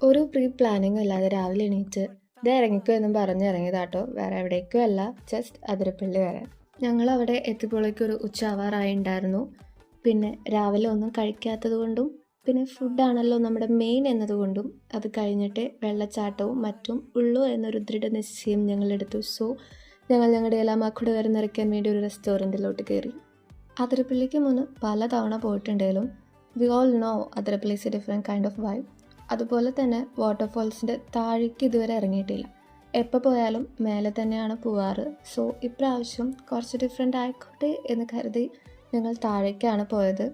ഒരു പ്രീ പ്ലാനിങ്ങും ഇല്ലാതെ രാവിലെ എണീറ്റ് ഇത് ഇറങ്ങിക്കോ എന്നും പറഞ്ഞിറങ്ങിയതാട്ടോ. വേറെ എവിടേക്കും അല്ല, ജസ്റ്റ് അതിരപ്പള്ളി വരെ. ഞങ്ങളവിടെ എത്തിയപ്പോഴേക്കും ഒരു ഉച്ചയാവാറായി ഉണ്ടായിരുന്നു. പിന്നെ രാവിലെ ഒന്നും കഴിക്കാത്തത് കൊണ്ടും പിന്നെ ഫുഡാണല്ലോ നമ്മുടെ മെയിൻ എന്നതുകൊണ്ടും അത് കഴിഞ്ഞിട്ട് വെള്ളച്ചാട്ടവും മറ്റും ഉള്ളൂ എന്നൊരു ദൃഢനിശ്ചയം ഞങ്ങളെടുത്തു. സോ ഞങ്ങളുടെ എല്ലാം മക്കളുടെ വരെ നിറയ്ക്കാൻ വേണ്ടി ഒരു റെസ്റ്റോറൻറ്റിലോട്ട് കയറി. അതിരപ്പള്ളിക്ക് മുന്ന് പല തവണ പോയിട്ടുണ്ടെങ്കിലും we all know Athirappilly is a different kind of vibe. അതുപോലെ തന്നെ വാട്ടർഫോൾസിൻ്റെ താഴേക്ക് ഇതുവരെ ഇറങ്ങിയിട്ടില്ല. എപ്പോൾ പോയാലും മേലെ തന്നെയാണ് പോവാറ്. സോ ഇപ്രാവശ്യം കുറച്ച് ഡിഫറെൻ്റ് ആയിക്കോട്ടെ എന്ന് കരുതി ഞങ്ങൾ താഴേക്കാണ് പോയത്.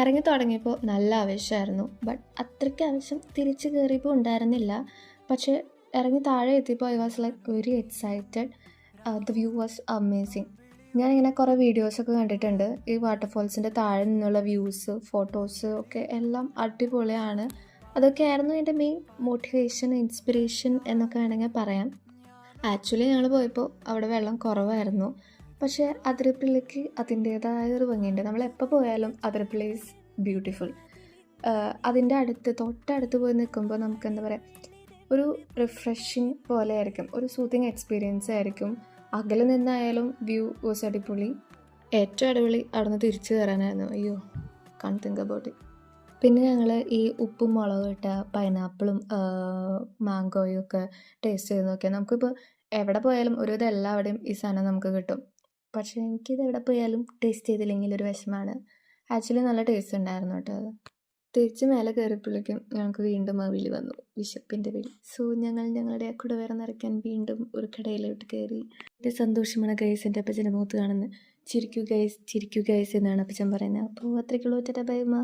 ഇറങ്ങി തുടങ്ങിയപ്പോൾ നല്ല ആവശ്യമായിരുന്നു, ബട്ട് അത്രയ്ക്ക് ആവശ്യം തിരിച്ച് കയറിയപ്പോൾ ഉണ്ടായിരുന്നില്ല. പക്ഷേ ഇറങ്ങി താഴെ എത്തിയപ്പോൾ I was like very excited. The view was amazing. ഞാനിങ്ങനെ കുറേ വീഡിയോസൊക്കെ കണ്ടിട്ടുണ്ട്. ഈ വാട്ടർഫോൾസിൻ്റെ താഴെ നിന്നുള്ള വ്യൂസ്, ഫോട്ടോസ് ഒക്കെ എല്ലാം അടിപൊളിയാണ്. അതൊക്കെയായിരുന്നു എൻ്റെ മെയിൻ മോട്ടിവേഷൻ, ഇൻസ്പിറേഷൻ എന്നൊക്കെ വേണമെങ്കിൽ പറയാം. ആക്ച്വലി ഞങ്ങൾ പോയപ്പോൾ അവിടെ വെള്ളം കുറവായിരുന്നു. പക്ഷേ അതിരപ്പള്ളിക്ക് അതിൻ്റേതായ ഒരു ഭംഗിയുണ്ട്. നമ്മൾ എപ്പോൾ പോയാലും അതിരപ്പള്ളി ഈസ് ബ്യൂട്ടിഫുൾ. അതിൻ്റെ തൊട്ടടുത്ത് പോയി നിൽക്കുമ്പോൾ നമുക്ക് എന്താ പറയുക, ഒരു റിഫ്രഷിങ് പോലെ ആയിരിക്കും, ഒരു സൂത്തിങ് എക്സ്പീരിയൻസ് ആയിരിക്കും. അകലെ നിന്നായാലും വ്യൂ വാസ് അടിപൊളി. ഏറ്റവും അടിപൊളി അവിടെ നിന്ന് തിരിച്ചു കയറാനായിരുന്നു. അയ്യോ, കാൺ തിങ്ക് അബൌട്ട് ഇറ്റ്. പിന്നെ ഞങ്ങൾ ഈ ഉപ്പും മുളകും ഇട്ട പൈനാപ്പിളും മാങ്കോയും ഒക്കെ ടേസ്റ്റ് ചെയ്ത് നോക്കിയാൽ നമുക്കിപ്പോൾ എവിടെ പോയാലും ഒരുവിധം എല്ലാവിടെയും ഈ സാധനം നമുക്ക് കിട്ടും. പക്ഷേ എനിക്കിത് എവിടെ പോയാലും ടേസ്റ്റ് ചെയ്തില്ലെങ്കിൽ ഒരു വിഷമമാണ്. ആക്ച്വലി നല്ല ടേസ്റ്റ് ഉണ്ടായിരുന്നു കേട്ടോ അത്. തിരിച്ച് മേലെ കയറിയപ്പോഴേക്കും ഞങ്ങൾക്ക് വീണ്ടും ആ വിളി വന്നു, വിശപ്പിൻ്റെ വിളി. സോ ഞങ്ങളുടെ ആ കുടവേറ നിറയ്ക്കാൻ വീണ്ടും ഒരു കടയിലോട്ട് കയറി. എൻ്റെ സന്തോഷമാണ് ഗൈസ് എൻ്റെ അപ്പച്ചൻ്റെ മുഖത്ത് കാണുന്നത്. ചിരിക്കൂ ഗൈസ് എന്നാണ് അപ്പച്ചൻ പറയുന്നത്. അപ്പോൾ അത്രയ്ക്കുള്ള ഒറ്റ ബൈ മാ.